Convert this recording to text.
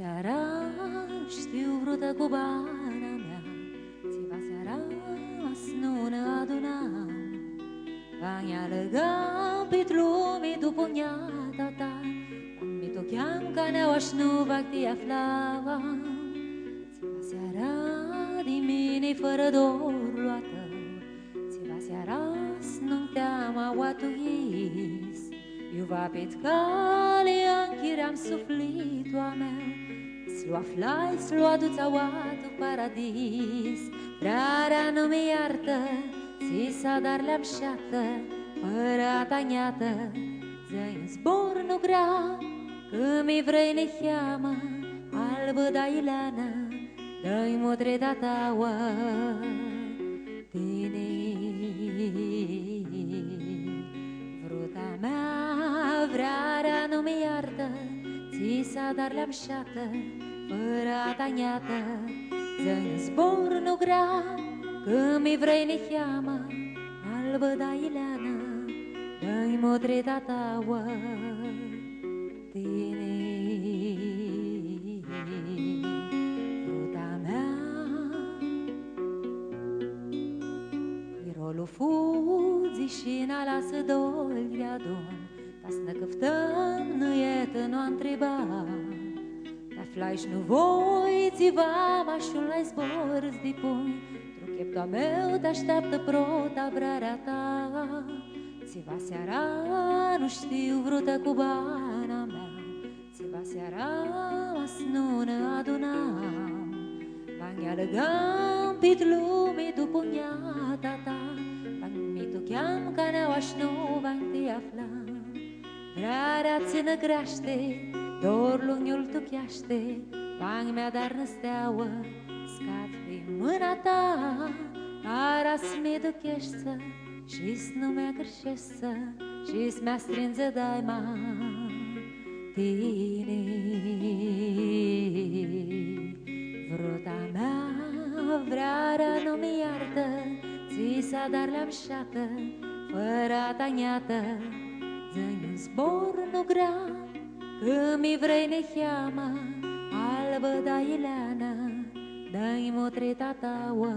seara știu vreo cubana mea, țiva seara snună adunam, Vania legam pe lume după niata ta, mi tochiam caneaua și nu vacti aflavam, țiva seara din mine fără dor luată, țiva seara nu-mi teama oatughis, eu va pe cale anchiram sufletul meu, Slua flai, slua duța oatu paradis, Rara nu mi iartă, Sisa dar le-am șată, Părata niată, Zăi în zbor nu grea, Că mi vrei ne cheamă, Albă da ileană, Dă-i modreda taua, Tine. Vruta mea, Vrarea nu mi iartă, Sisa dar le-am șată, Părata niată, Zăi în zbor nu grea, Că mi vrei ne cheamă, Albă da ileană, Dă-i modreda taua, Tine. Vruta mea, Irolul fuzi și n-a lasă doi de-adun, Tas ne căftăm, nu iete, nu a întrebat, Aflai-și nu voi, țiva mașul la zbor de pui, Truchepta meu te-așteaptă prota vrarea ta, Țiva seara nu știu vreo cubana mea, Țiva seara mă snună adunam, Bani alegam pe lume după niata ta, Bani mi tocheam caneaua și nu bani te aflam, Vrarea țină greaște, dor lunghiul tucheaște, Bani mea dar năsteauă, scad pe mâna ta, Aras mi ducheșță, și-s nu mea gârșeșță, și-s mea strinză daima tine. Vruta mea, Vrarea nu mi iartă, Țisa dar le-am șată, Părata niată, Zăi în zbor nu grea, Că mi vrei ne cheamă, Albă da ileană, Dă-i modreda taua.